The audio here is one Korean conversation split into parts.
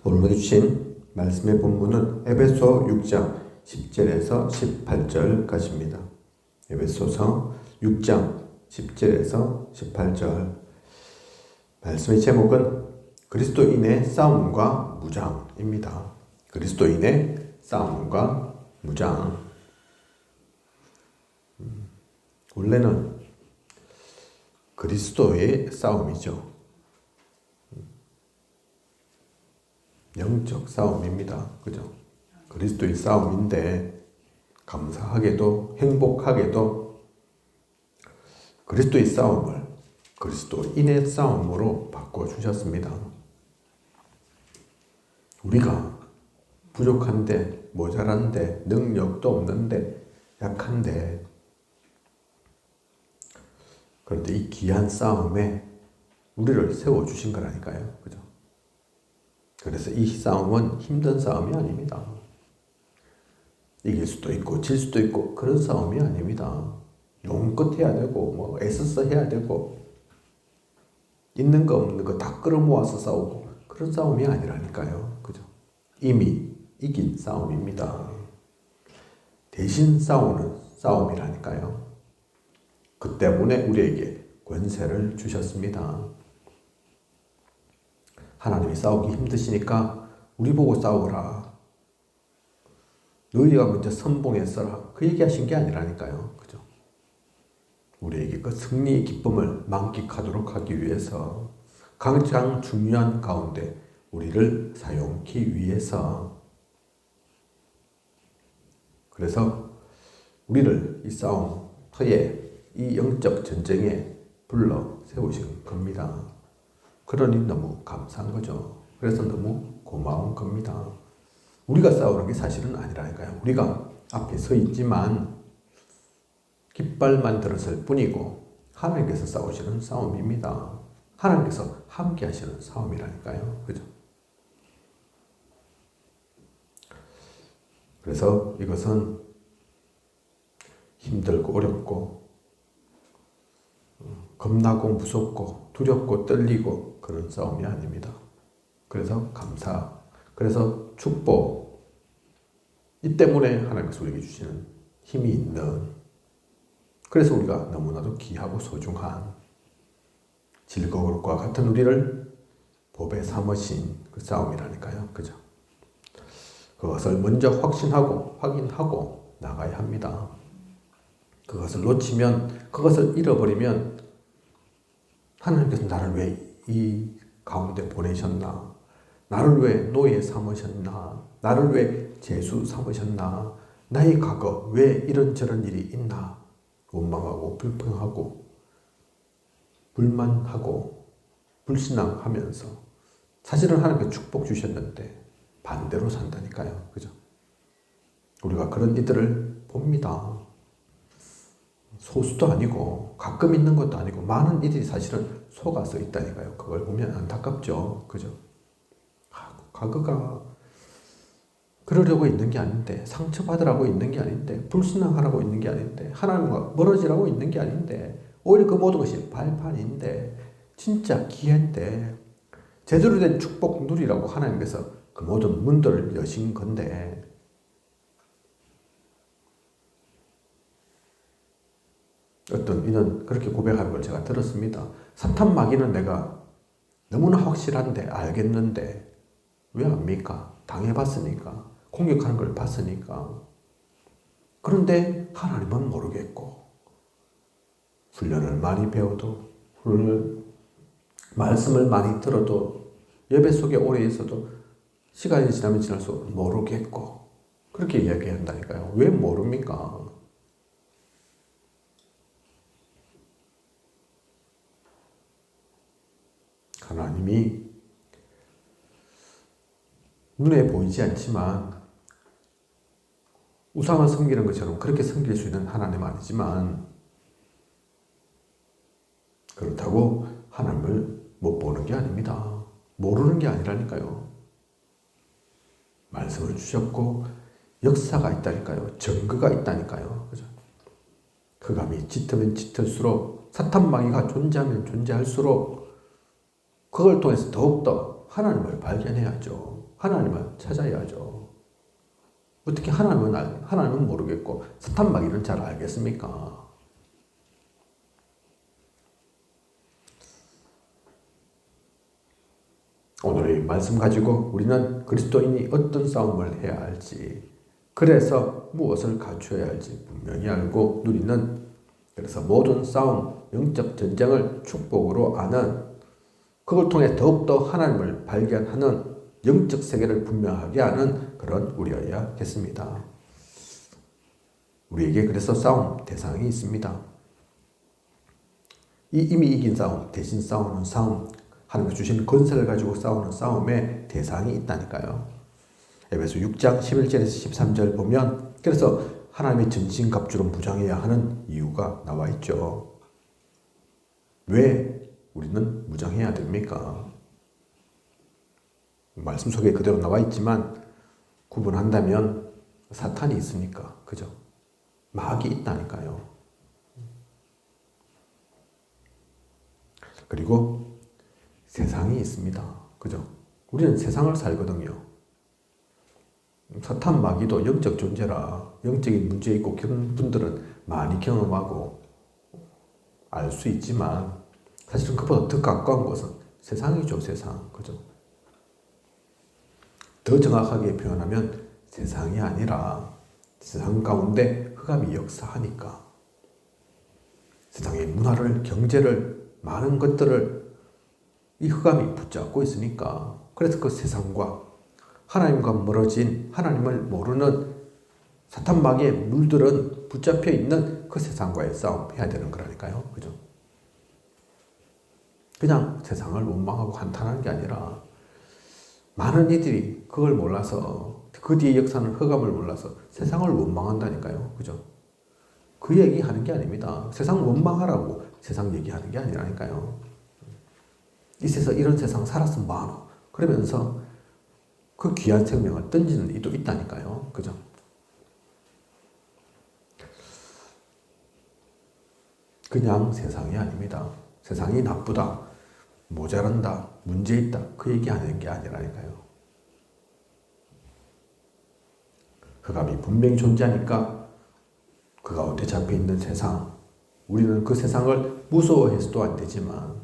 오늘 주신 말씀의 본문은 에베소 6장 10절에서 18절까지입니다. 에베소서 6장 10절에서 18절. 말씀의 제목은 그리스도인의 싸움과 무장입니다. 그리스도인의 싸움과 무장. 원래는 그리스도의 싸움이죠. 영적 싸움입니다. 그죠? 그리스도의 싸움인데 감사하게도 행복하게도 그리스도의 싸움을 그리스도인의 싸움으로 바꿔주셨습니다. 우리가 부족한데 모자란데 능력도 없는데 약한데 그런데 이 귀한 싸움에 우리를 세워주신 거라니까요. 그죠? 그래서 이 싸움은 힘든 싸움이 아닙니다. 이길 수도 있고 질 수도 있고 그런 싸움이 아닙니다. 용껏 해야 되고 애써서 해야 되고 있는 거 없는 거 다 끌어모아서 싸우고 그런 싸움이 아니라니까요. 그죠? 이미 이긴 싸움입니다. 대신 싸우는 싸움이라니까요. 그 때문에 우리에게 권세를 주셨습니다. 하나님이 싸우기 힘드시니까 우리 보고 싸우라. 너희가 먼저 선봉했어라. 그 얘기하신 게 아니라니까요. 그죠? 우리에게 그 승리의 기쁨을 만끽하도록 하기 위해서 가장 중요한 가운데 우리를 사용하기 위해서 그래서 우리를 이 싸움터에 이 영적 전쟁에 불러 세우신 겁니다. 그러니 너무 감사한 거죠. 그래서 너무 고마운 겁니다. 우리가 싸우는 게 사실은 아니라니까요. 우리가 앞에 서 있지만 깃발만 들었을 뿐이고 하나님께서 싸우시는 싸움입니다. 하나님께서 함께 하시는 싸움이라니까요. 그죠? 그래서 이것은 힘들고 어렵고 겁나고 무섭고 두렵고 떨리고 그런 싸움이 아닙니다. 그래서 감사, 그래서 축복, 이 때문에 하나님께서 우리에게 주시는 힘이 있는, 그래서 우리가 너무나도 귀하고 소중한 질거울과 같은 우리를 법에 삼으신 그 싸움이라니까요. 그죠? 그것을 먼저 확신하고 확인하고 나가야 합니다. 그것을 놓치면, 그것을 잃어버리면 하나님께서 나를 왜 이 가운데 보내셨나? 나를 왜 노예 삼으셨나? 나를 왜 죄수 삼으셨나? 나의 과거 왜 이런저런 일이 있나? 원망하고 불평하고 불만하고 불신앙하면서 사실은 하나님께 축복 주셨는데 반대로 산다니까요. 그죠? 우리가 그런 이들을 봅니다. 소수도 아니고 가끔 있는 것도 아니고 많은 이들이 사실은 속아서 있다니까요. 그걸 보면 안타깝죠. 그죠? 과거가 그러려고 있는 게 아닌데, 상처받으라고 있는 게 아닌데, 불신앙하라고 있는 게 아닌데, 하나님과 멀어지라고 있는 게 아닌데, 오히려 그 모든 것이 발판인데, 진짜 기회인데, 제대로 된 축복 누리라고 하나님께서 그 모든 문들을 여신 건데, 어떤 이는 그렇게 고백하는 걸 제가 들었습니다. 사탄 마귀는 내가 너무나 확실한데, 알겠는데, 왜 압니까? 당해봤으니까. 공격하는 걸 봤으니까. 그런데 하나님은 모르겠고, 훈련을 많이 배워도, 말씀을 많이 들어도, 예배 속에 오래 있어도, 시간이 지나면 지날수록 모르겠고, 그렇게 이야기한다니까요. 왜 모릅니까? 하나님이 눈에 보이지 않지만 우상을 섬기는 것처럼 그렇게 섬길 수 있는 하나님은 아니지만 그렇다고 하나님을 못 보는 게 아닙니다. 모르는 게 아니라니까요. 말씀을 주셨고 역사가 있다니까요. 증거가 있다니까요. 그죠? 흑암이 짙으면 짙을수록 사탄 마귀가 존재하면 존재할수록 그걸 통해서 더욱더 하나님을 발견해야죠. 하나님을 찾아야죠. 어떻게 하나님은 모르겠고 사탄 마귀는 잘 알겠습니까? 오늘의 말씀 가지고 우리는 그리스도인이 어떤 싸움을 해야 할지, 그래서 무엇을 갖춰야 할지 분명히 알고 누리는, 그래서 모든 싸움, 영적 전쟁을 축복으로 아는, 그걸 통해 더욱더 하나님을 발견하는, 영적 세계를 분명하게 하는 그런 우리여야겠습니다. 우리에게 그래서 싸움 대상이 있습니다. 이미 이긴 싸움, 대신 싸우는 싸움, 하나님께서 주신 권세를 가지고 싸우는 싸움에 대상이 있다니까요. 에베소 6장 11절에서 13절 보면 그래서 하나님의 전신갑주로 무장해야 하는 이유가 나와 있죠. 왜 우리는 무장해야 됩니까? 말씀 속에 그대로 나와 있지만 구분한다면 사탄이 있으니까, 그죠? 마귀 있다니까요. 그리고 세상이 있습니다. 그죠? 우리는 세상을 살거든요. 사탄 마귀도 영적 존재라 영적인 문제 있고 그런 분들은 많이 경험하고 알 수 있지만 사실은 그보다 더 가까운 것은 세상이죠. 세상. 그죠? 더 정확하게 표현하면 세상이 아니라 세상 가운데 흑암이 역사하니까 세상의 문화를, 경제를, 많은 것들을 이 흑암이 붙잡고 있으니까, 그래서 그 세상과 하나님과 멀어진, 하나님을 모르는 사탄 마귀의 물들은 붙잡혀 있는 그 세상과의 싸움 해야 되는 거라니까요. 그죠? 그냥 세상을 원망하고 한탄하는 게 아니라 많은 이들이 그걸 몰라서, 그 뒤에 역사는 흑암을 몰라서 세상을 원망한다니까요. 그죠? 그 얘기하는 게 아닙니다. 세상 원망하라고 세상 얘기하는 게 아니라니까요. 이 세상, 이런 세상 살았으면 뭐하노? 그러면서 그 귀한 생명을 던지는 이도 있다니까요. 그죠? 그냥 세상이 아닙니다. 세상이 나쁘다, 모자란다, 문제 있다, 그 얘기하는 게 아니라니까요. 흑암이 분명히 존재하니까 그 가운데 잡혀있는 세상, 우리는 그 세상을 무서워해서도 안 되지만,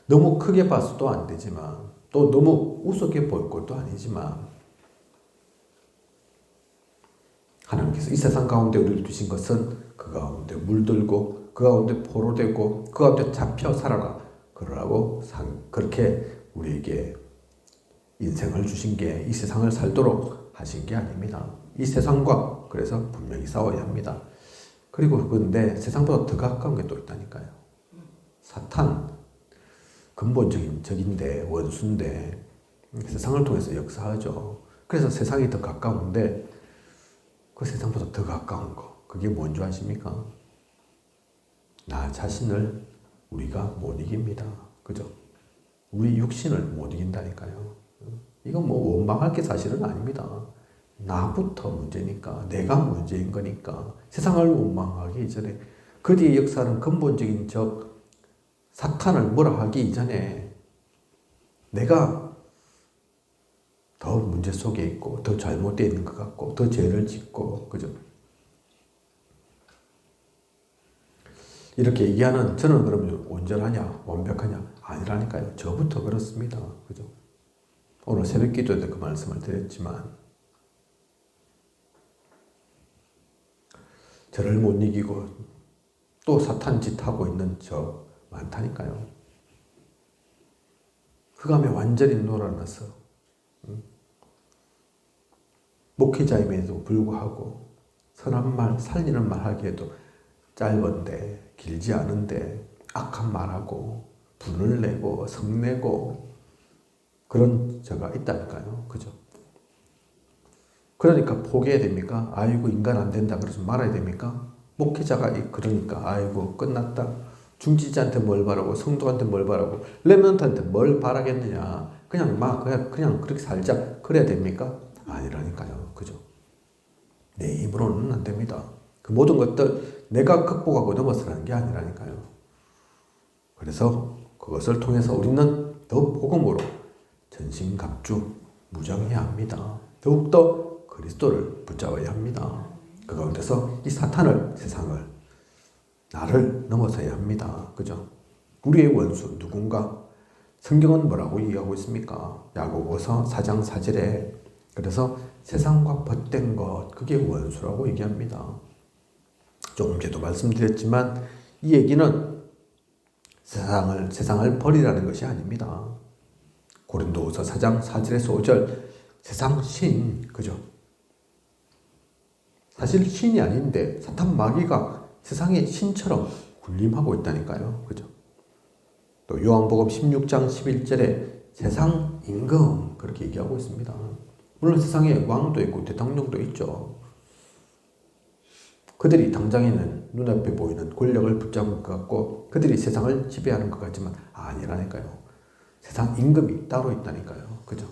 너무 크게 봐서도 안 되지만, 또 너무 우습게 볼 것도 아니지만, 하나님께서 이 세상 가운데 우리를 두신 것은 그 가운데 물들고, 그 가운데 포로되고, 그 가운데 잡혀 살아라 그러라고 그렇게 우리에게 인생을 주신 게, 이 세상을 살도록 하신 게 아닙니다. 이 세상과 그래서 분명히 싸워야 합니다. 그리고 그런데 세상보다 더 가까운 게 또 있다니까요. 사탄, 근본적인 적인데, 원수인데 세상을 통해서 역사하죠. 그래서 세상이 더 가까운데 그 세상보다 더 가까운 거, 그게 뭔지 아십니까? 나 자신을 우리가 못 이깁니다. 그죠? 우리 육신을 못 이긴다니까요. 이건 뭐 원망할 게 사실은 아닙니다. 나부터 문제니까, 내가 문제인 거니까 세상을 원망하기 이전에, 그 뒤의 역사는 근본적인 적 사탄을 뭐라 하기 이전에 내가 더 문제 속에 있고 더 잘못되어 있는 것 같고 더 죄를 짓고, 그죠? 이렇게 얘기하는 저는 그러면 온전하냐, 완벽하냐? 아니라니까요. 저부터 그렇습니다. 그죠? 오늘 새벽 기도에도 그 말씀을 드렸지만, 저를 못 이기고 또 사탄 짓 하고 있는 저 많다니까요. 흑암에 완전히 놀아나서 목회자임에도 불구하고 선한 말, 살리는 말 하기에도 짧은데, 길지 않은데 악한 말하고 분을 내고 성내고 그런 저가 있다니까요. 그죠? 그러니까 포기해야 됩니까? 아이고 인간 안 된다 그래서 말아야 됩니까? 목회자가 그러니까 아이고 끝났다. 중지자한테 뭘 바라고, 성도한테 뭘 바라고, 렘넌트한테 뭘 바라겠느냐. 그냥 그렇게 살자. 그래야 됩니까? 아니라니까요. 그죠? 내 힘으로는 안 됩니다. 그 모든 것들 내가 극복하고 넘어서라는 게 아니라니까요. 그래서 그것을 통해서 우리는 더 복음으로 전신갑주 무장해야 합니다. 더욱더 그리스도를 붙잡아야 합니다. 그 가운데서 이 사탄을, 세상을, 나를 넘어서야 합니다. 그죠? 우리의 원수 누군가? 성경은 뭐라고 얘기하고 있습니까? 야고보서 4장 4절에 그래서 세상과 벗된 것, 그게 원수라고 얘기합니다. 조금 전에도 말씀드렸지만 이 얘기는 세상을 버리라는 것이 아닙니다. 고린도후서 4장 4절에서 5절 세상 신, 그죠? 사실 신이 아닌데 사탄 마귀가 세상의 신처럼 군림하고 있다니까요. 그죠? 또 요한복음 16장 11절에 세상 임금 그렇게 얘기하고 있습니다. 물론 세상에 왕도 있고 대통령도 있죠. 그들이 당장에는 눈앞에 보이는 권력을 붙잡은 것 같고 그들이 세상을 지배하는 것 같지만 아니라니까요. 세상 임금이 따로 있다니까요. 그죠?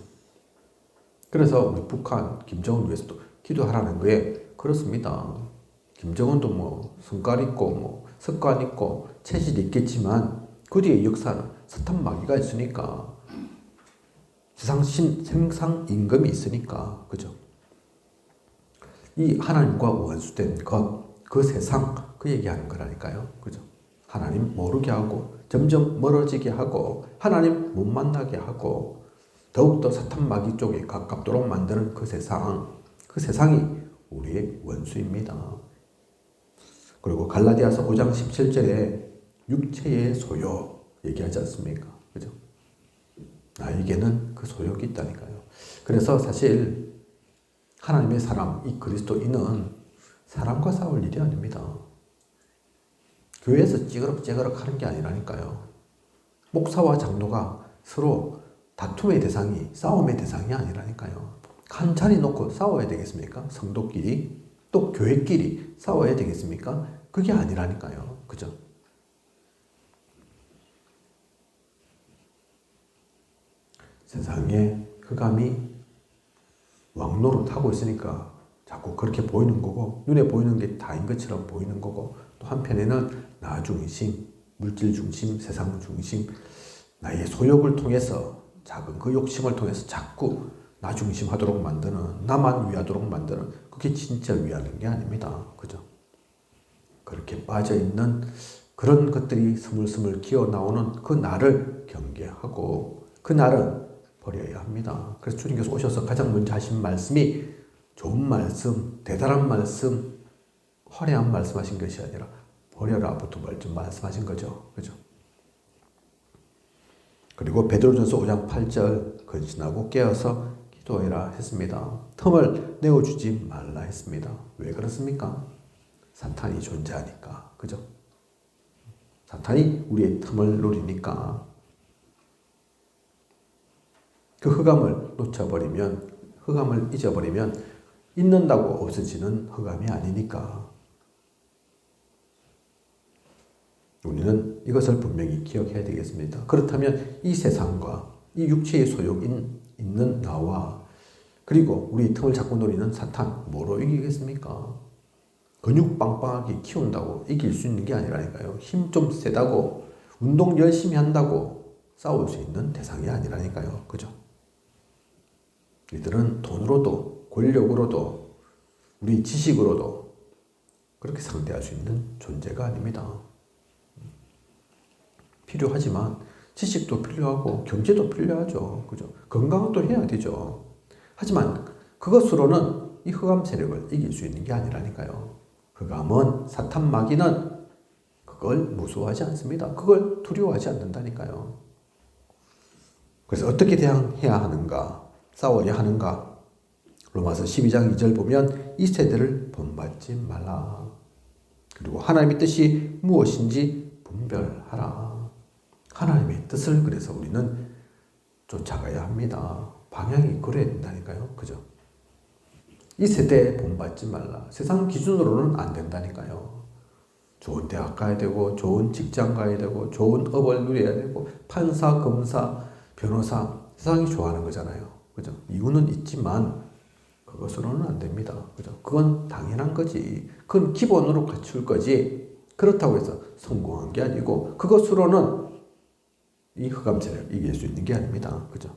그래서 우리 북한 김정은 위해서도 기도하라는 거에 그렇습니다. 김정은도 뭐 성깔 있고 뭐 석관 있고 체질이 있겠지만 그 뒤에 역사는 사탄 마귀가 있으니까 세상 임금이 있으니까 그죠? 이 하나님과 원수된 것, 그 세상 그 얘기하는 거라니까요. 그죠? 하나님 모르게 하고 점점 멀어지게 하고 하나님 못 만나게 하고 더욱더 사탄 마귀 쪽에 가깝도록 만드는 그 세상이 우리의 원수입니다. 그리고 갈라디아서 5장 17절에 육체의 소욕 얘기하지 않습니까? 그죠? 나에게는 그 소욕이 있다니까요. 그래서 사실 하나님의 사람, 이 그리스도인은 사람과 싸울 일이 아닙니다. 교회에서 찌그럭찌그럭 하는 게 아니라니까요. 목사와 장로가 서로 다툼의 대상이, 싸움의 대상이 아니라니까요. 한 자리 놓고 싸워야 되겠습니까? 성도끼리, 또 교회끼리 싸워야 되겠습니까? 그게 아니라니까요. 그죠? 세상에 흑암이 왕노릇하고 있으니까 자꾸 그렇게 보이는 거고 눈에 보이는 게 다인 것처럼 보이는 거고 또 한편에는 나 중심, 물질 중심, 세상 중심 나의 소욕을 통해서 작은 그 욕심을 통해서 자꾸 나 중심하도록 만드는 나만 위하도록 만드는 그게 진짜 위하는 게 아닙니다. 그죠? 그렇게 빠져있는 그런 것들이 스물스물 기어나오는 그 나를 경계하고 그 나를 버려야 합니다. 그래서 주님께서 오셔서 가장 먼저 하신 말씀이 좋은 말씀, 대단한 말씀, 화려한 말씀하신 것이 아니라 버려라부터 좀 말씀하신 거죠. 그죠? 그리고 베드로전서 5장 8절 근신하고 깨어서 기도해라 했습니다. 틈을 내어주지 말라 했습니다. 왜 그렇습니까? 사탄이 존재하니까. 그죠? 사탄이 우리의 틈을 노리니까. 그 흑암을 놓쳐버리면, 흑암을 잊어버리면 있는다고 없어지는 흑암이 아니니까. 우리는 이것을 분명히 기억해야 되겠습니다. 그렇다면 이 세상과 이 육체의 소욕인 있는 나와 그리고 우리 틈을 자꾸 노리는 사탄 뭐로 이기겠습니까? 근육 빵빵하게 키운다고 이길 수 있는 게 아니라니까요. 힘 좀 세다고 운동 열심히 한다고 싸울 수 있는 대상이 아니라니까요. 그죠? 이들은 돈으로도 권력으로도 우리 지식으로도 그렇게 상대할 수 있는 존재가 아닙니다. 필요하지만 지식도 필요하고 경제도 필요하죠. 그죠? 건강도 해야 되죠. 하지만 그것으로는 이 흑암 세력을 이길 수 있는 게 아니라니까요. 흑암은 사탄 마귀는 그걸 무서워하지 않습니다. 그걸 두려워하지 않는다니까요. 그래서 어떻게 대항해야 하는가? 싸워야 하는가? 로마서 12장 2절 보면 이 세대를 본받지 말라. 그리고 하나님의 뜻이 무엇인지 분별하라. 하나님의 뜻을 그래서 우리는 쫓아가야 합니다. 방향이 그래야 된다니까요. 그죠? 이 세대에 본받지 말라. 세상 기준으로는 안 된다니까요. 좋은 대학 가야 되고 좋은 직장 가야 되고 좋은 업을 누려야 되고 판사, 검사, 변호사 세상이 좋아하는 거잖아요. 그죠? 이유는 있지만 그것으로는 안 됩니다. 그죠? 그건 당연한 거지. 그건 기본으로 갖출 거지. 그렇다고 해서 성공한 게 아니고 그것으로는 이 흑암 세력을 이길 수 있는 게 아닙니다. 그죠?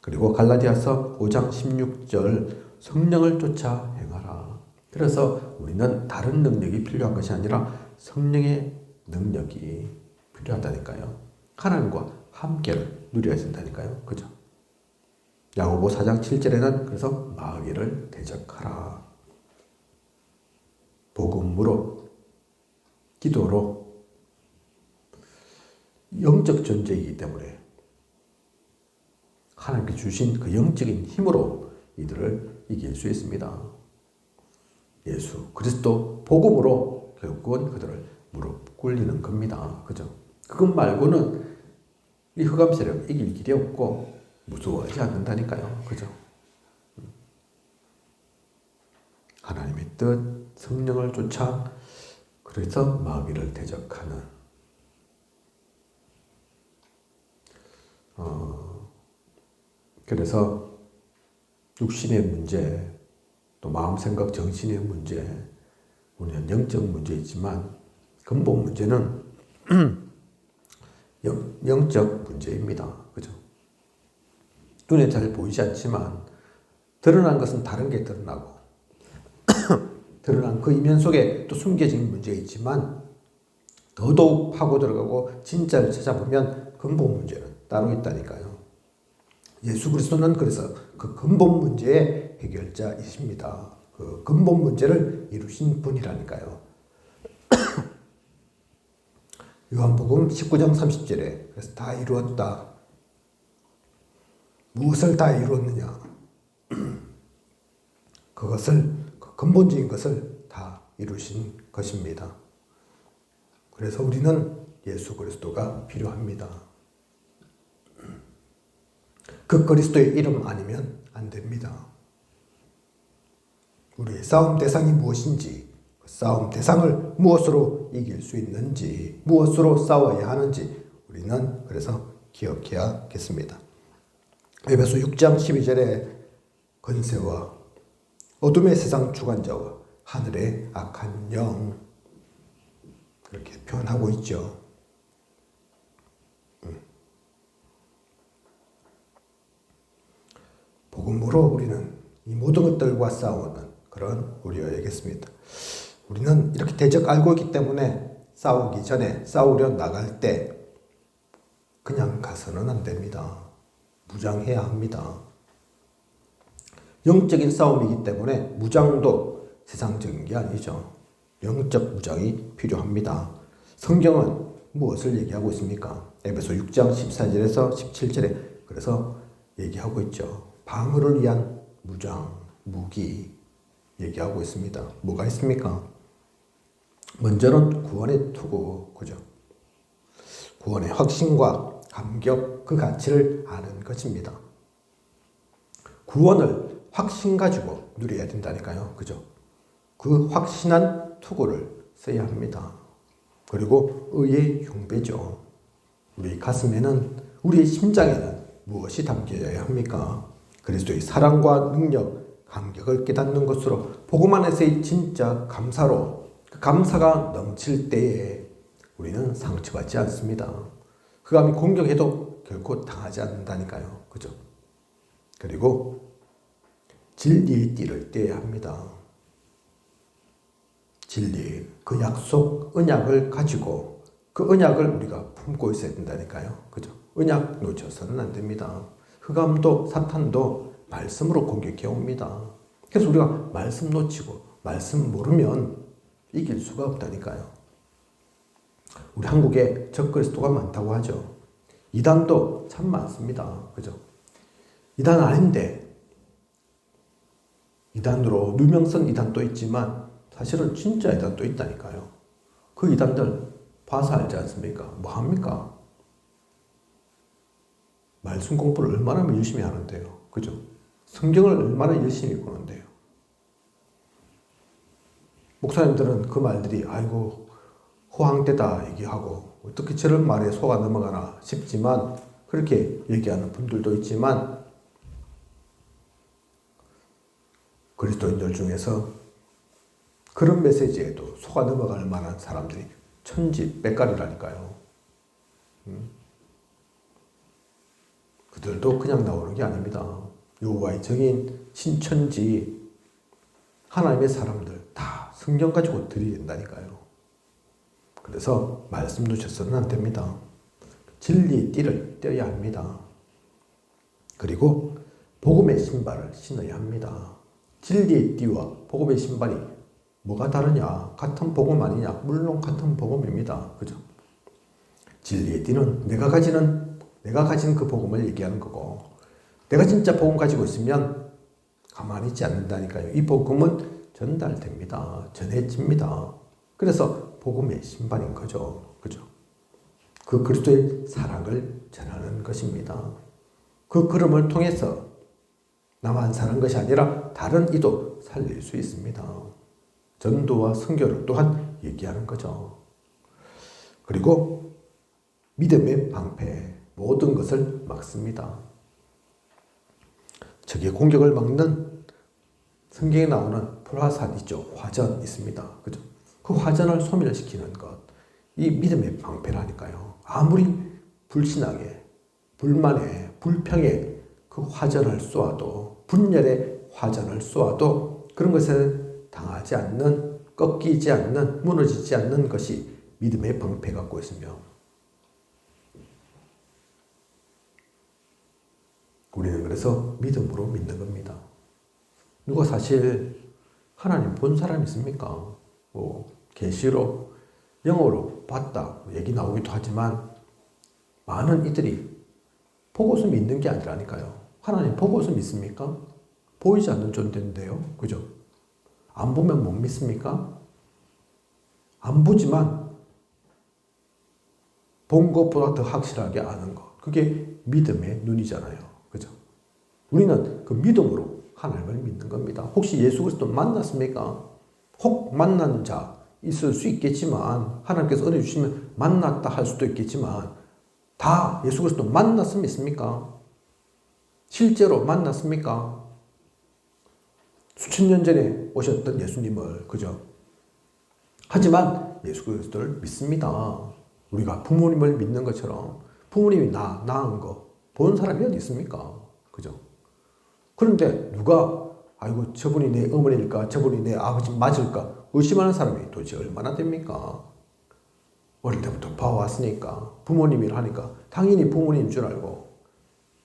그리고 갈라디아서 5장 16절 성령을 쫓아 행하라. 그래서 우리는 다른 능력이 필요한 것이 아니라 성령의 능력이 필요하다니까요. 하나님과 함께를 누려야 된다니까요. 그죠? 야고보 4장 7절에는 그래서 마귀를 대적하라. 복음으로, 기도로, 영적 존재이기 때문에 하나님께 주신 그 영적인 힘으로 이들을 이길 수 있습니다. 예수 그리스도 복음으로 결국은 그들을 무릎 꿇리는 겁니다. 그죠? 그것 말고는 이 흑암 세력 이길 길이 없고 무서워하지 않는다니까요. 그죠? 하나님의 뜻, 성령을 쫓아 그래서 마귀를 대적하는 그래서 육신의 문제, 또 마음, 생각, 정신의 문제, 우리는 영적 문제이지만 근본 문제는 영적 문제입니다. 그죠? 눈에 잘 보이지 않지만 드러난 것은 다른 게 드러나고 드러난 그 이면 속에 또 숨겨진 문제가 있지만 더더욱 파고 들어가고 진짜를 찾아보면 근본 문제는 따로 있다니까요. 예수 그리스도는 그래서 그 근본 문제의 해결자이십니다. 그 근본 문제를 이루신 분이라니까요. 요한복음 19장 30절에 그래서 다 이루었다. 무엇을 다 이루었느냐? 그것을 그 근본적인 것을 다 이루신 것입니다. 그래서 우리는 예수 그리스도가 필요합니다. 그 그리스도의 이름 아니면 안 됩니다. 우리의 싸움 대상이 무엇인지, 그 싸움 대상을 무엇으로 이길 수 있는지, 무엇으로 싸워야 하는지 우리는 그래서 기억해야겠습니다. 에베소 6장 12절에 권세와 어둠의 세상 주관자와 하늘의 악한 영 그렇게 표현하고 있죠. 복음으로 우리는 이 모든 것들과 싸우는 그런 우리여야겠습니다. 우리는 이렇게 대적 알고 있기 때문에 싸우기 전에 싸우려 나갈 때 그냥 가서는 안 됩니다. 무장해야 합니다. 영적인 싸움이기 때문에 무장도 세상적인 게 아니죠. 영적 무장이 필요합니다. 성경은 무엇을 얘기하고 있습니까? 에베소 6장 14절에서 17절에 그래서 얘기하고 있죠. 방어를 위한 무장, 무기 얘기하고 있습니다. 뭐가 있습니까? 먼저는 구원의 투구, 그죠? 구원의 확신과 감격, 그 가치를 아는 것입니다. 구원을 확신 가지고 누려야 된다니까요. 그죠? 그 확신한 투구를 써야 합니다. 그리고 의의 흉배죠. 우리 가슴에는, 우리의 심장에는 무엇이 담겨야 합니까? 그리스도의 사랑과 능력, 감격을 깨닫는 것으로 복음 안에서의 진짜 감사로 그 감사가 넘칠 때에 우리는 상처받지 않습니다. 흑암이 공격해도 결코 당하지 않는다니까요. 그죠? 그리고 진리의 띠를 떼야 합니다. 진리, 그 약속, 언약을 가지고 그 언약을 우리가 품고 있어야 된다니까요. 그죠? 언약 놓쳐서는 안 됩니다. 흑암도 사탄도 말씀으로 공격해 옵니다. 그래서 우리가 말씀 놓치고 말씀 모르면 이길 수가 없다니까요. 우리 한국에 적그리스도가 많다고 하죠. 이단도 참 많습니다. 그죠? 이단 아닌데 이단으로 누명성 이단도 있지만 사실은 진짜 이단도 있다니까요. 그 이단들 봐서 알지 않습니까? 뭐 합니까? 말씀 공부를 얼마나 열심히 하는데요. 그죠? 성경을 얼마나 열심히 보는데요. 목사님들은 그 말들이 아이고 호황되다 얘기하고 어떻게 저런 말에 속아 넘어가나 싶지만 그렇게 얘기하는 분들도 있지만 그리스도인들 중에서 그런 메시지에도 속아 넘어갈 만한 사람들이 천지백갈이라니까요. 그들도 그냥 나오는 게 아닙니다. 여호와의 정인 신천지 하나님의 사람들 다 성경 가지고 드려야 된다니까요. 그래서 말씀 놓쳐서는 안 됩니다. 진리의 띠를 떼어야 합니다. 그리고 복음의 신발을 신어야 합니다. 진리의 띠와 복음의 신발이 뭐가 다르냐? 같은 복음 아니냐? 물론 같은 복음입니다. 그죠? 진리의 띠는 내가 가진 그 복음을 얘기하는 거고, 내가 진짜 복음 가지고 있으면 가만히 있지 않는다니까요. 이 복음은 전달됩니다. 전해집니다. 그래서 복음의 신발인 거죠. 그죠? 그 그리스도의 사랑을 전하는 것입니다. 그 걸음을 통해서 나만 사는 것이 아니라 다른 이도 살릴 수 있습니다. 전도와 선교를 또한 얘기하는 거죠. 그리고 믿음의 방패, 모든 것을 막습니다. 적의 공격을 막는 성경에 나오는 불화살이죠. 화전 있습니다. 그죠? 그 화전을 소멸시키는 것, 이 믿음의 방패라니까요. 아무리 불신앙에, 불만에, 불평에 그 화전을 쏘아도, 분열의 화전을 쏘아도 그런 것을 당하지 않는, 꺾이지 않는, 무너지지 않는 것이 믿음의 방패 갖고 있으며, 우리는 그래서 믿음으로 믿는 겁니다. 누가 사실 하나님 본 사람 있습니까? 계시로 영어로 봤다 얘기 나오기도 하지만 많은 이들이 보고서 믿는 게 아니라니까요. 하나님 보고서 믿습니까? 보이지 않는 존재인데요. 그죠? 안 보면 못 믿습니까? 안 보지만 본 것보다 더 확실하게 아는 것. 그게 믿음의 눈이잖아요. 그죠? 우리는 그 믿음으로 하나님을 믿는 겁니다. 혹시 예수 그리스도 만났습니까? 혹 만난 자 있을 수 있겠지만, 하나님께서 은혜 주시면 만났다 할 수도 있겠지만, 다 예수 그리스도 만났으면 믿습니까? 실제로 만났습니까? 수천 년 전에 오셨던 예수님을, 그죠? 하지만 예수 그리스도를 믿습니다. 우리가 부모님을 믿는 것처럼 부모님이 낳은 거 본 사람이 어디 있습니까? 그죠? 그런데 누가 아이고 저분이 내 어머니일까, 저분이 내 아버지 맞을까 의심하는 사람이 도대체 얼마나 됩니까? 어릴 때부터 봐왔으니까, 부모님이라 하니까 당연히 부모님인 줄 알고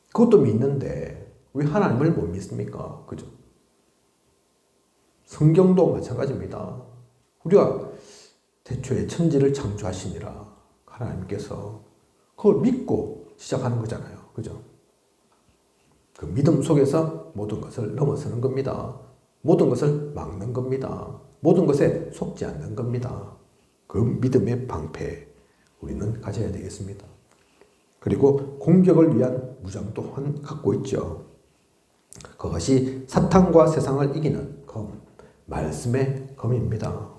그것도 믿는데 왜 하나님을 못 믿습니까? 그죠? 성경도 마찬가지입니다. 우리가 태초에 천지를 창조하시니라 하나님께서 그걸 믿고 시작하는 거잖아요. 그죠? 그 믿음 속에서 모든 것을 넘어서는 겁니다. 모든 것을 막는 겁니다. 모든 것에 속지 않는 겁니다. 그 믿음의 방패 우리는 가져야 되겠습니다. 그리고 공격을 위한 무장 또한 갖고 있죠. 그것이 사탄과 세상을 이기는 검, 말씀의 검입니다.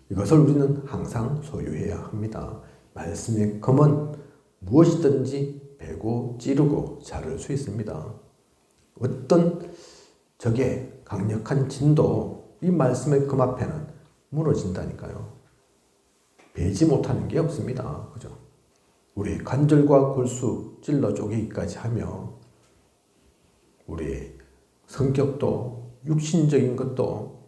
이것을 우리는 항상 소유해야 합니다. 말씀의 검은 무엇이든지 베고 찌르고 자를 수 있습니다. 어떤 적의 강력한 진도 이 말씀의 검 앞에는 무너진다니까요. 베지 못하는 게 없습니다. 그죠? 우리 관절과 골수 찔러 쪼개기까지 하며 우리의 성격도 육신적인 것도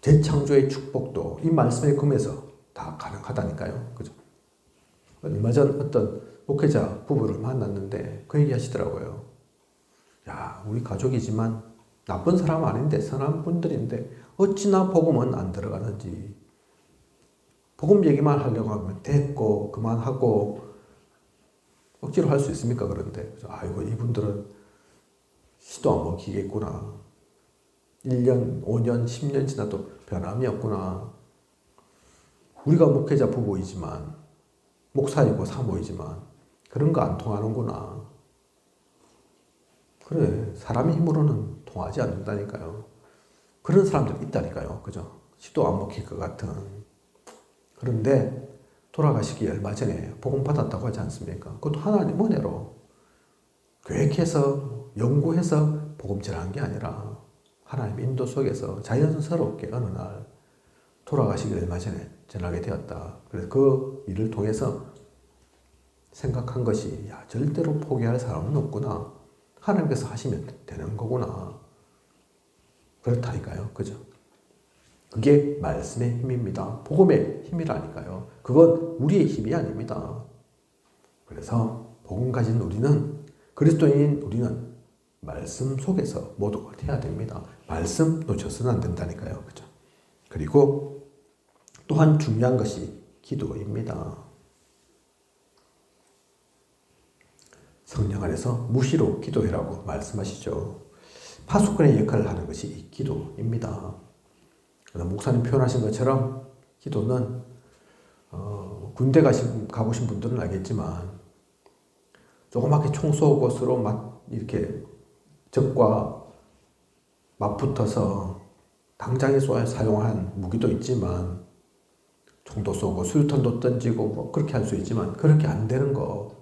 재창조의 축복도 이 말씀의 검에서 다 가능하다니까요. 그죠? 얼마 전 어떤 목회자 부부를 만났는데 그 얘기 하시더라고요. 야, 우리 가족이지만 나쁜 사람 아닌데 선한 분들인데 어찌나 복음은 안 들어가는지. 복음 얘기만 하려고 하면 됐고 그만하고 억지로 할 수 있습니까? 그런데 아이고 이분들은 시도 안 먹히겠구나. 1년, 5년, 10년 지나도 변함이 없구나. 우리가 목회자 부부이지만 목사이고 사모이지만 그런 거 안 통하는구나. 그래, 사람의 힘으로는 통하지 않는다니까요. 그런 사람들이 있다니까요. 그죠? 시도 안 먹힐 것 같은. 그런데 돌아가시기 얼마 전에 복음 받았다고 하지 않습니까? 그것도 하나님 은혜로 계획해서 연구해서 복음 전한 게 아니라 하나님 인도 속에서 자연스럽게 어느 날 돌아가시기 얼마 전에 전하게 되었다. 그래서 그 일을 통해서 생각한 것이 야, 절대로 포기할 사람은 없구나. 하나님께서 하시면 되는 거구나. 그렇다니까요. 그죠? 그게 말씀의 힘입니다. 복음의 힘이라니까요. 그건 우리의 힘이 아닙니다. 그래서 복음 가진 우리는, 그리스도인인 우리는 말씀 속에서 모든 걸 해야 됩니다. 말씀 놓쳐서는 안 된다니까요. 그죠? 그리고 또한 중요한 것이 기도입니다. 성령 안에서 무시로 기도해라고 말씀하시죠. 파수꾼의 역할을 하는 것이 이 기도입니다. 목사님 표현하신 것처럼 기도는 군대 가보신 분들은 알겠지만 조그맣게 총 쏘고 것으로 막 이렇게 적과 맞붙어서 당장에 사용한 무기도 있지만 총도 쏘고 수류탄도 던지고 뭐 그렇게 할 수 있지만 그렇게 안 되는 거,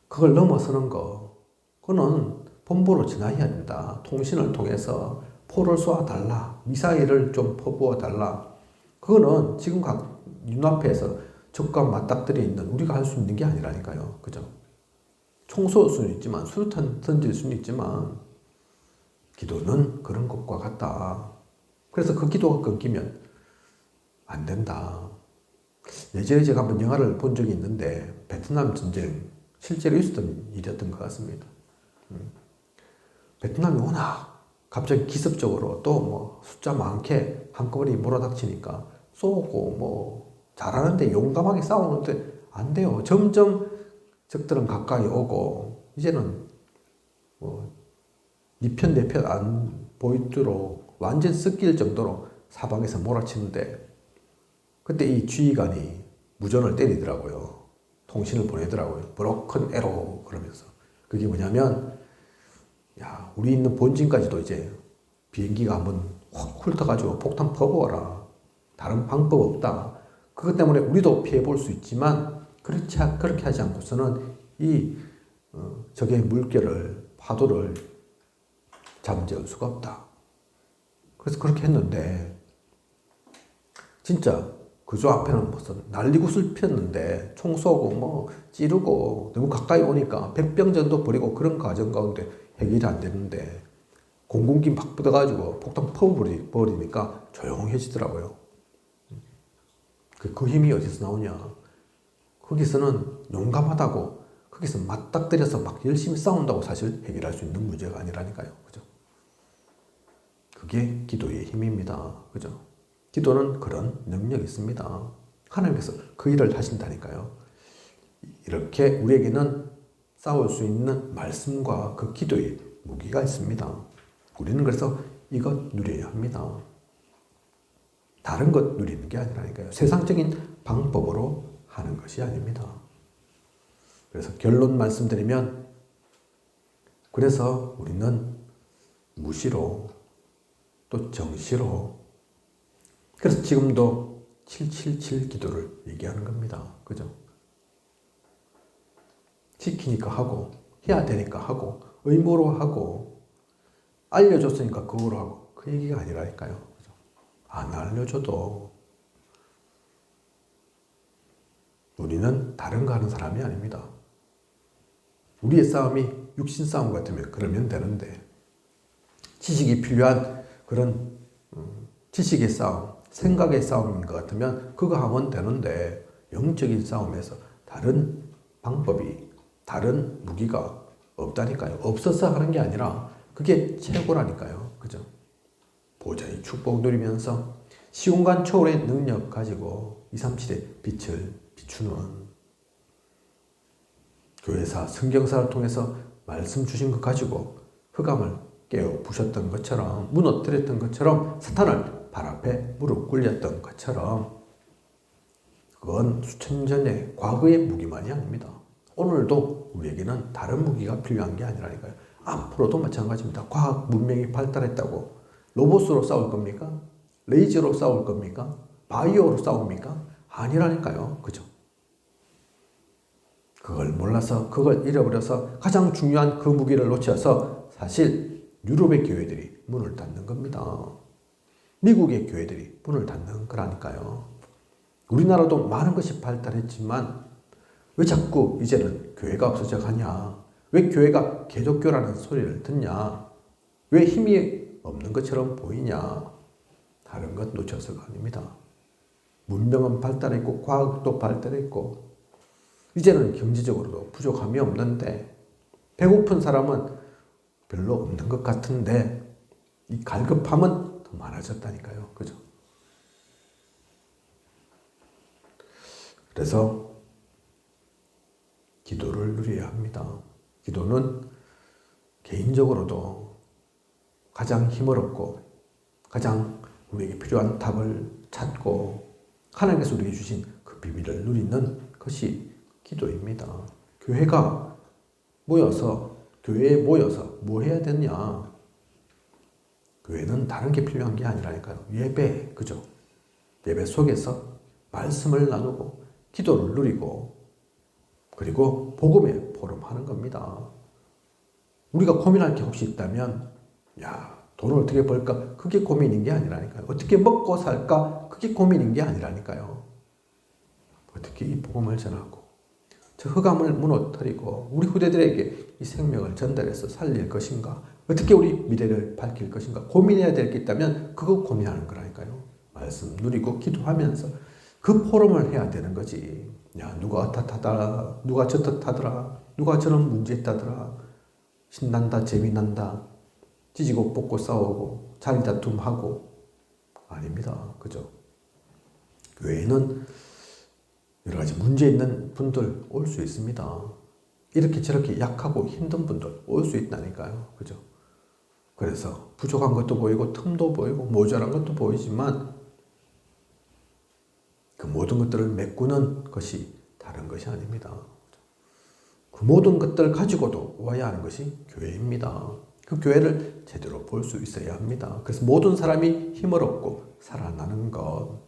그걸 넘어서는 거, 그거는 본부로 지나야 된다. 통신을 통해서 포를 쏘아달라. 미사일을 좀 퍼부어달라. 그거는 지금 눈앞에서 적과 맞닥뜨려 있는 우리가 할 수 있는 게 아니라니까요. 그죠? 총 쏠 수는 있지만, 수류탄 던질 수는 있지만, 기도는 그런 것과 같다. 그래서 그 기도가 끊기면 안 된다. 예전에 제가 한번 영화를 본 적이 있는데, 베트남 전쟁, 실제로 있었던 일이었던 것 같습니다. 베트남이 워낙 갑자기 기습적으로 또 뭐 숫자 많게 한꺼번에 몰아닥치니까 쏘고 뭐 잘하는데 용감하게 싸우는데 안 돼요. 점점 적들은 가까이 오고 이제는 뭐 니 편 내 편 안 보이도록 완전 섞일 정도로 사방에서 몰아치는데 그때 이 지휘관이 무전을 때리더라고요. 통신을 보내더라고요. 브로큰 에로 그러면서. 그게 뭐냐면 야, 우리 있는 본진까지도 이제 비행기가 한번 확 훑어가지고 폭탄 퍼부어라. 다른 방법 없다. 그것 때문에 우리도 피해볼 수 있지만 그렇게 하지 않고서는 이 적의 물결을, 파도를 잠재울 수가 없다. 그래서 그렇게 했는데 진짜 그저 앞에는 무슨 난리굿을 폈는데 총 쏘고 뭐 찌르고 너무 가까이 오니까 백병전도 벌이고 그런 과정 가운데 해결이 안 되는데 공군기 막 붙어가지고 폭탄 퍼버리니까 조용해지더라고요. 그 힘이 어디서 나오냐? 거기서는 용감하다고, 거기서 맞닥뜨려서 막 열심히 싸운다고 사실 해결할 수 있는 문제가 아니라니까요. 그죠? 그게 기도의 힘입니다. 그죠? 기도는 그런 능력이 있습니다. 하나님께서 그 일을 하신다니까요. 이렇게 우리에게는 싸울 수 있는 말씀과 그 기도의 무기가 있습니다. 우리는 그래서 이것 누려야 합니다. 다른 것 누리는 게 아니라니까요. 세상적인 방법으로 하는 것이 아닙니다. 그래서 결론 말씀드리면, 그래서 우리는 무시로 또 정시로, 그래서 지금도 777 기도를 얘기하는 겁니다. 그죠? 시키니까 하고, 해야 되니까 하고, 의무로 하고, 알려줬으니까 그거로 하고, 그 얘기가 아니라니까요. 그죠? 안 알려줘도 우리는 다른 거 하는 사람이 아닙니다. 우리의 싸움이 육신 싸움 같으면 그러면 되는데, 지식이 필요한 그런 지식의 싸움, 생각의 싸움인 것 같으면 그거 하면 되는데, 영적인 싸움에서 다른 방법이, 다른 무기가 없다니까요. 없어서 하는 게 아니라 그게 최고라니까요. 그죠? 보좌의 축복 누리면서 시공간 초월의 능력 가지고 237의 빛을 비추는 교회사, 성경사를 통해서 말씀 주신 것 가지고 흑암을 깨어 부셨던 것처럼, 무너뜨렸던 것처럼, 사탄을 발 앞에 무릎 꿇렸던 것처럼, 그건 수천 년의 과거의 무기만이 아닙니다. 오늘도 우리에게는 다른 무기가 필요한 게 아니라니까요. 앞으로도 마찬가지입니다. 과학 문명이 발달했다고 로봇으로 싸울 겁니까? 레이저로 싸울 겁니까? 바이오로 싸웁니까? 아니라니까요. 그죠? 그걸 몰라서, 그걸 잃어버려서 가장 중요한 그 무기를 놓쳐서 사실 유럽의 교회들이 문을 닫는 겁니다. 미국의 교회들이 문을 닫는 거라니까요. 우리나라도 많은 것이 발달했지만 왜 자꾸 이제는 교회가 없어져 가냐? 왜 교회가 개족교라는 소리를 듣냐? 왜 힘이 없는 것처럼 보이냐? 다른 것 놓쳐서가 아닙니다. 문명은 발달했고 과학도 발달했고 이제는 경제적으로도 부족함이 없는데 배고픈 사람은 별로 없는 것 같은데 이 갈급함은 더 많아졌다니까요. 그죠? 그래서 기도를 누려야 합니다. 기도는 개인적으로도 가장 힘을 얻고 가장 우리에게 필요한 답을 찾고 하나님께서 우리에게 주신 그 비밀을 누리는 것이 기도입니다. 교회에 모여서 뭐 해야 되냐? 교회는 다른 게 필요한 게 아니라니까요. 예배, 그죠? 예배 속에서 말씀을 나누고 기도를 누리고 그리고 복음에 포럼하는 겁니다. 우리가 고민할 게 혹시 있다면 돈을 어떻게 벌까? 그게 고민인 게 아니라니까요. 어떻게 먹고 살까? 그게 고민인 게 아니라니까요. 어떻게 이 복음을 전하고 저 흑암을 무너뜨리고 우리 후대들에게 이 생명을 전달해서 살릴 것인가? 어떻게 우리 미래를 밝힐 것인가? 고민해야 될 게 있다면 그거 고민하는 거라니까요. 말씀 누리고 기도하면서 그 포럼을 해야 되는 거지. 누가 어떻다더라, 누가 저렇다더라, 누가 저런 문제 있다더라, 신난다, 재미난다, 찢고 뽑고 싸우고 자리 다툼하고 아닙니다. 그죠? 교회에는 여러 가지 문제 있는 분들 올 수 있습니다. 이렇게 저렇게 약하고 힘든 분들 올 수 있다니까요. 그죠? 그래서 부족한 것도 보이고 틈도 보이고 모자란 것도 보이지만 그 모든 것들을 메꾸는 것이 다른 것이 아닙니다. 그 모든 것들 가지고도 와야 하는 것이 교회입니다. 그 교회를 제대로 볼 수 있어야 합니다. 그래서 모든 사람이 힘을 얻고 살아나는 것,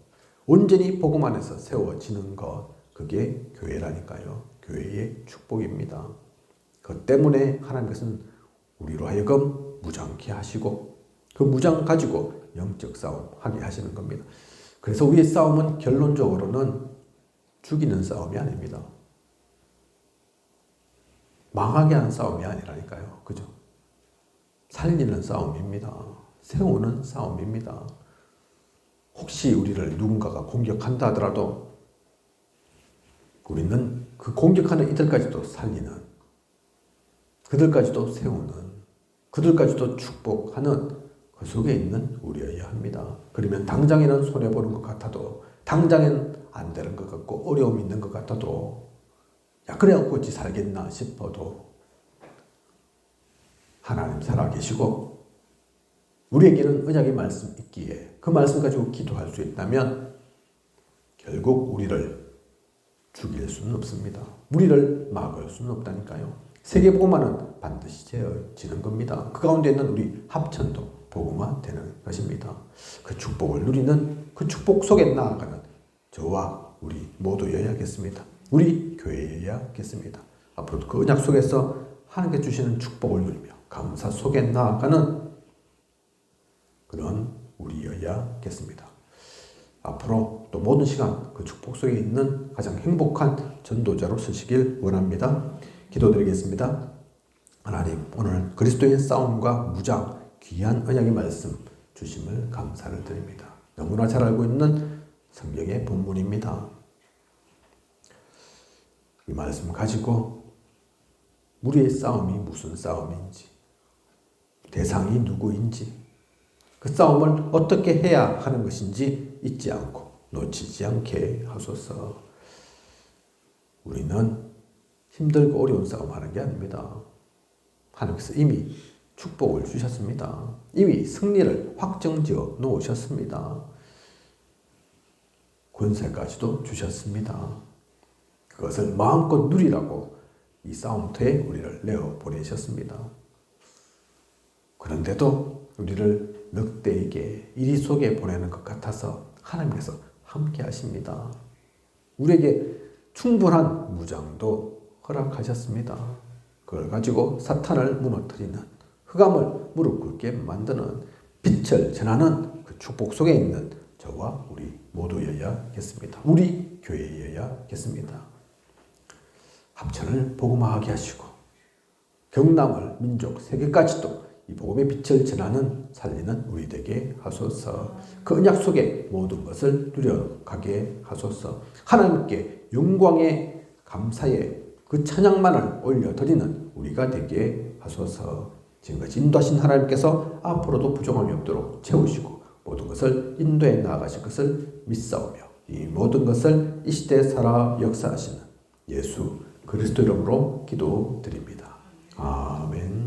온전히 복음 안에서 세워지는 것, 그게 교회라니까요. 교회의 축복입니다. 그 때문에 하나님께서는 우리로 하여금 무장케 하시고 그 무장 가지고 영적 싸움 하게 하시는 겁니다. 그래서 우리의 싸움은 결론적으로는 죽이는 싸움이 아닙니다. 망하게 하는 싸움이 아니라니까요. 그죠? 살리는 싸움입니다. 세우는 싸움입니다. 혹시 우리를 누군가가 공격한다 하더라도 우리는 그 공격하는 이들까지도 살리는, 그들까지도 세우는, 그들까지도 축복하는 그 속에 있는 우리여야 합니다. 그러면 당장에는 손해보는 것 같아도, 당장에는 안 되는 것 같고 어려움이 있는 것 같아도 그래갖고 어찌 살겠나 싶어도 하나님 살아계시고 우리에게는 언약의 말씀 있기에 그 말씀 가지고 기도할 수 있다면 결국 우리를 죽일 수는 없습니다. 우리를 막을 수는 없다니까요. 세계복음화는 반드시 되어지는 겁니다. 그 가운데 있는 우리 합천도 복음화 되는 것입니다. 그 축복을 누리는 그 축복 속에 나아가는 저와 우리 모두여야겠습니다. 우리 교회여야겠습니다. 앞으로도 그 언약 속에서 하나님께 주시는 축복을 누리며 감사 속에 나아가는 그런 우리여야겠습니다. 앞으로 또 모든 시간 그 축복 속에 있는 가장 행복한 전도자로 서시길 원합니다. 기도드리겠습니다. 하나님, 오늘 그리스도의 싸움과 무장, 귀한 언약의 말씀 주심을 감사를 드립니다. 너무나 잘 알고 있는 성경의 본문입니다. 이 말씀 가지고 우리의 싸움이 무슨 싸움인지, 대상이 누구인지, 그 싸움을 어떻게 해야 하는 것인지 잊지 않고 놓치지 않게 하소서. 우리는 힘들고 어려운 싸움 하는 게 아닙니다. 하나님께서 이미 축복을 주셨습니다. 이미 승리를 확정지어 놓으셨습니다. 권세까지도 주셨습니다. 그것을 마음껏 누리라고 이 싸움터에 우리를 내어보내셨습니다. 그런데도 우리를 늑대에게 이리 속에 보내는 것 같아서 하나님께서 함께 하십니다. 우리에게 충분한 무장도 허락하셨습니다. 그걸 가지고 사탄을 무너뜨리는, 흑암을 무릎 꿇게 만드는, 빛을 전하는 그 축복 속에 있는 저와 우리 모두여야겠습니다. 우리 교회여야겠습니다. 합천을 복음화하게 하시고 경남을 민족 세계까지도 이 복음의 빛을 전하는 살리는 우리 되게 하소서. 그 언약 속에 모든 것을 누려가게 하소서. 하나님께 영광의 감사의 그 찬양만을 올려드리는 우리가 되게 하소서. 지금까지 인도하신 하나님께서 앞으로도 부족함이 없도록 채우시고 모든 것을 인도해 나아가실 것을 믿사오며 이 모든 것을 이 시대에 살아 역사하시는 예수 그리스도 이름으로 기도드립니다. 아멘.